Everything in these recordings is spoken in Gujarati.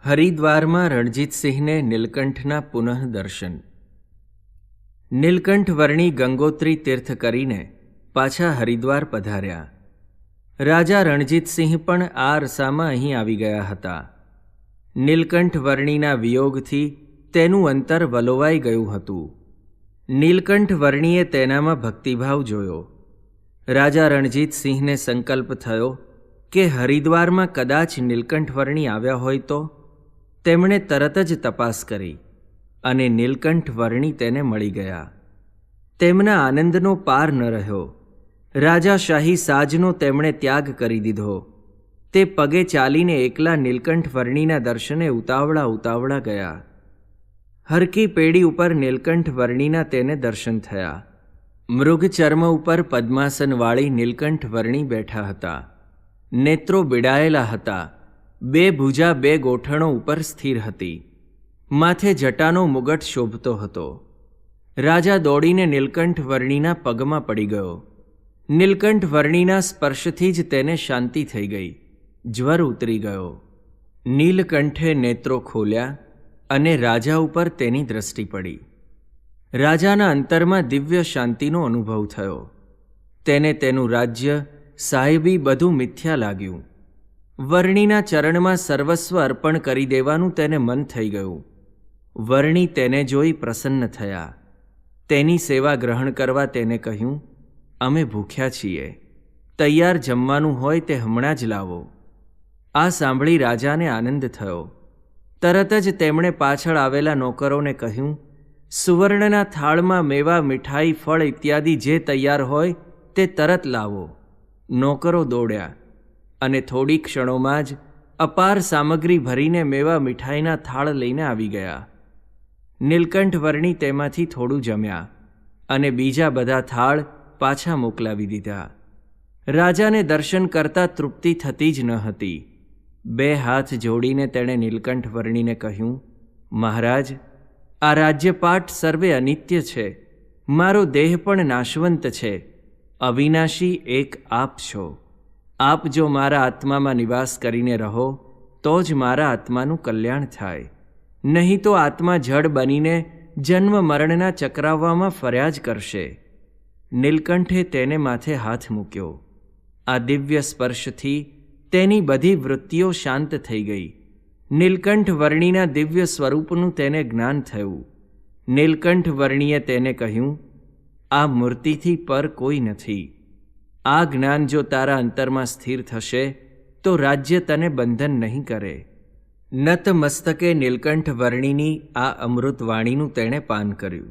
હરિદ્વારમાં રણજીતસિંહને નીલકંઠના પુનઃ દર્શન। નીલકંઠ વર્ણી ગંગોત્રી તીર્થ કરીને પાછા હરિદ્વાર પધાર્યા। રાજા રણજીતસિંહ પણ આ અરસામાં અહીં આવી ગયા હતા। નીલકંઠ વર્ણીના વિયોગથી તેનું અંતર વલોવાઈ ગયું હતું। નીલકંઠ વર્ણીએ તેનામાં ભક્તિભાવ જોયો। રાજા રણજીતસિંહને સંકલ્પ થયો કે હરિદ્વારમાં કદાચ નીલકંઠ વર્ણી આવ્યા હોય તો તેમણે તરત જ તપાસ કરી અને નીલકંઠ વર્ણી તેને મળી ગયા। તેમના આનંદનો પાર ન રહ્યો। રાજાશાહી સાજનો તેમણે ત્યાગ કરી દીધો। તે પગે ચાલીને એકલા નીલકંઠ વર્ણીના દર્શને ઉતાવળા ગયા। હરકી પેડી ઉપર નીલકંઠ વર્ણીના તેને દર્શન થયા। મૃગચર્મ ઉપર પદ્માસનવાળી નીલકંઠ વર્ણી બેઠા હતા। નેત્રો બિડાયેલા હતા। બે ભુજા બે ગોઠણો ઉપર સ્થિર હતી। માથે જટાનો મુગટ શોભતો હતો। રાજા દોડીને નીલકંઠ વર્ણીના પગમાં પડી ગયો। નીલકંઠ વર્ણીના સ્પર્શથી જ તેને શાંતિ થઈ ગઈ। જ્વર ઉતરી ગયો। નીલકંઠે નેત્રો ખોલ્યા અને રાજા ઉપર તેની દ્રષ્ટિ પડી। રાજાના અંતરમાં દિવ્ય શાંતિનો અનુભવ થયો। તેને તેનું રાજ્ય સાહેબી બધું મિથ્યા લાગ્યું। વર્ણીના ચરણમાં સર્વસ્વ અર્પણ કરી દેવાનું તેને મન થઈ ગયું। વર્ણી તેને જોઈ પ્રસન્ન થયા। તેની સેવા ગ્રહણ કરવા તેને કહ્યું, અમે ભૂખ્યા છીએ, તૈયાર જમવાનું હોય તે હમણાં જ લાવો। આ સાંભળી રાજાને આનંદ થયો। તરત જ તેમણે પાછળ આવેલા નોકરોને કહ્યું, સુવર્ણના થાળમાં મેવા મીઠાઈ ફળ ઇત્યાદિ જે તૈયાર હોય તે તરત લાવો। નોકરો દોડ્યા અને થોડી ક્ષણોમાં જ અપાર સામગ્રી ભરીને મેવા મીઠાઈના થાળ લઈને આવી ગયા। નીલકંઠ વર્ણી તેમાંથી થોડું જમ્યા અને બીજા બધા થાળ પાછા મોકલાવી દીધા। રાજાને દર્શન કરતાં તૃપ્તિ થતી જ ન હતી। બે હાથ જોડીને તેણે નીલકંઠ વર્ણીને કહ્યું, મહારાજ, આ રાજ્યપાટ સર્વે અનિત્ય છે। મારો દેહ પણ નાશવંત છે। અવિનાશી એક આપ છો। આપ જો મારા આત્મામાં નિવાસ કરીને રહો તો જ મારા આત્માનું કલ્યાણ થાય, નહીં તો આત્મા જડ બનીને જન્મ મરણના ચક્રાવવામાં ફર્યા જ કરશે। નીલકંઠે તેને માથે હાથ મૂક્યો। આ દિવ્ય સ્પર્શથી તેની બધી વૃત્તિઓ શાંત થઈ ગઈ। નીલકંઠ વર્ણીના દિવ્ય સ્વરૂપનું તેને જ્ઞાન થયું। નીલકંઠ વર્ણીએ તેને કહ્યું, આ મૂર્તિથી પર કોઈ નથી। આ જ્ઞાન જો તારા અંતરમાં સ્થિર થશે તો રાજ્ય તને બંધન નહીં કરે। નત મસ્તકે નીલકંઠ વર્ણીની આ અમૃતવાણીનું તેણે પાન કર્યું।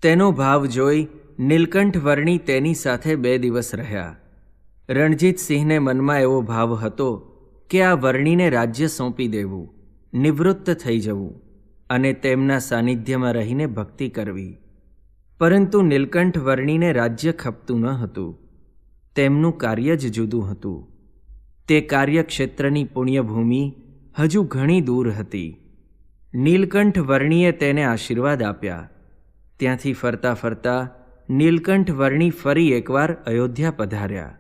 તેનો ભાવ જોઈ નીલકંઠ વર્ણી તેની સાથે 2 દિવસ રહ્યા। રણજીતસિંહને મનમાં એવો ભાવ હતો કે આ વર્ણીને રાજ્ય સોંપી દેવું, નિવૃત્ત થઈ જવું અને તેમના સાનિધ્યમાં રહીને ભક્તિ કરવી। પરંતુ નીલકંઠ વર્ણીને રાજ્ય ખપતું ન હતું। તેમનું કાર્ય જ જુદું હતું। તે કાર્યક્ષેત્રની પુણ્યભૂમિ હજુ ઘણી દૂર હતી। નીલકંઠ વર્ણીએ તેને આશીર્વાદ આપ્યા। ત્યાંથી ફરતા નીલકંઠ વર્ણી ફરી એકવાર અયોધ્યા પધાર્યા।